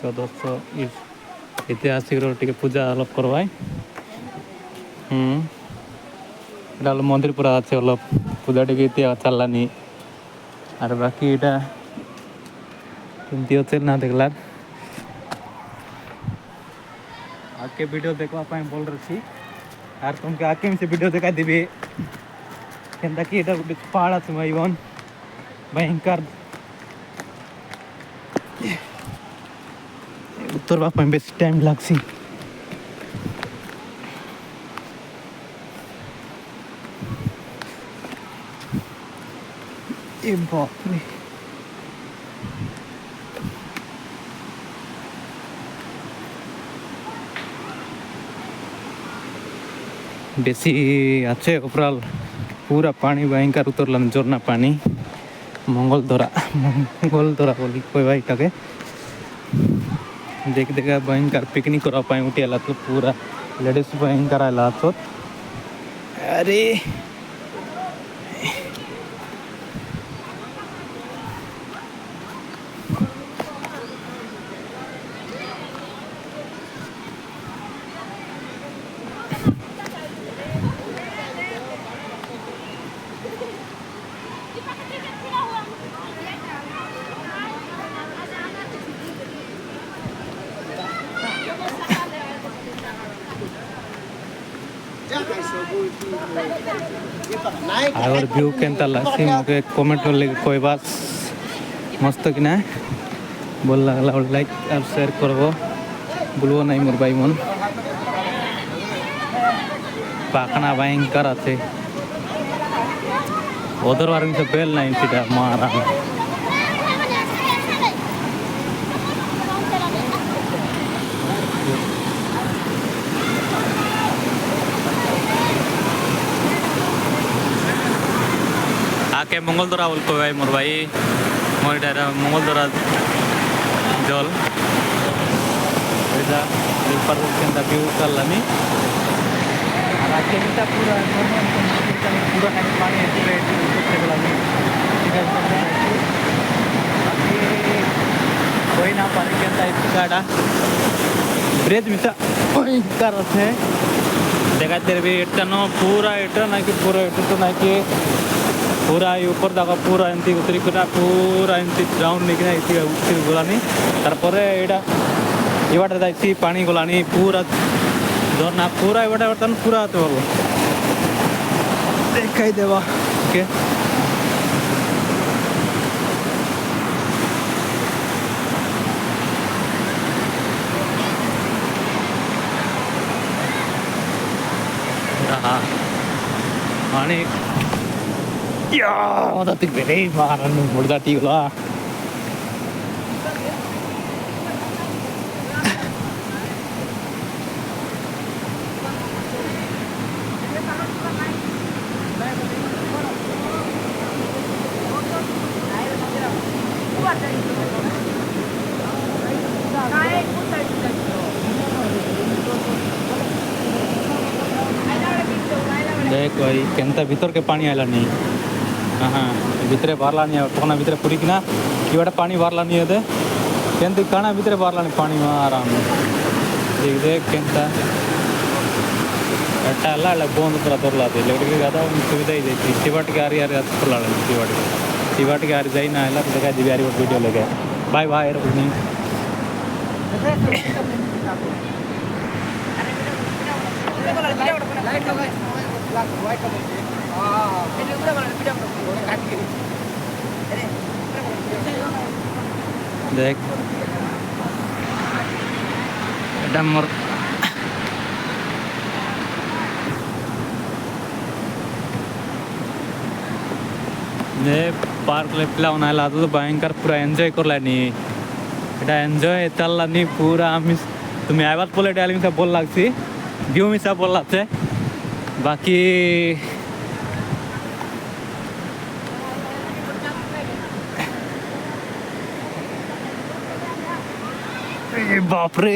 1400 ऐतिहासिक टी पूजा अलग करवाए এটা মন্দির পুরা আছে অলপ পূজা টিকে ইতিয়া চালানি আর বাকি এটা কেমতি হচ্ছে না দেখলাম आके वीडियो देखवा पाए बोल रही और तुमके आके से वीडियो देखा देबे केंदा कि एटा गुटे पहाड़ আছে ভাইবন भयंकर उतरवा पाए बेस टाइम लागसी ए बाप रे बेसी अच्छे उपराल पूरा पानी भयंकर उतरलान झरना पानी मंगलधरा बोली कोई भाई टाके देख देखा भयंकर पिकनिक करा पाए उठियाला तो पूरा लेडीज भयंकर आला तो अरे और व्यू केंता लासी मुके कमेंट वाले कोई बात मस्त कि ना बोल लगला लाइक और शेयर करबो बोलबो नहीं मोर भाई मन पाखना भयंकर আছে ওদের আর কিছু বেল নাই সেটা মারা आके मंगलधरा बोल को भाई मोर भाई मोर डायरा मंगलधरा जल এটা ऊपर केंदा व्यू चललानी আর আজকে এটা পুরো पूरा पानी एक्टिवेट करते गलानी ठीक है कोई ना पानी केंदा इसका ब्रिज मिसा भयंकर আছে देखा तेरे भी এটা नो पूरा এটা না কি पूरा এটা तो ना कि पूरा ऊपर दाका पूरा एंती उतरी करा पूरा एंती डाउन निकना इति उतरी गलानी तारपरे एडा इवाटा दाइसी पानी गलानी पूरा झरना पूरा इवाटा बर्तन पूरा आते बोलो देखाई देवा ओके हाँ पानी या उधर तक बेरे मारन मुर्दा टीला देख भाई केंता भीतर के पानी आला नहीं हाँ भितरे बारला नहीं कोना भितरे पूरी किना इवाटा पानी बारला नहीं है केंत काना भितरे बारला नहीं पानी में आराम देख देख केंता एटा अल्ला बोंद पूरा तोरला दे लेकिन ज्यादा सुविधा ही देती शिवाट के आरी आरी तोरला शिवाट के आरी जाई ना अल्ला देखा दी आरी वीडियो लगे बाय बाय नहीं देख डमर पार्क पिला उन्हायला तो भयंकर पूरा एंजॉय करलानी এটা এনজয় এতাল্লানি পুরা আমি তুমি আইবাত বলে ডালি মিছা বল লাগছি ভিউ মিছা বল লাগছে বাকি বাপরে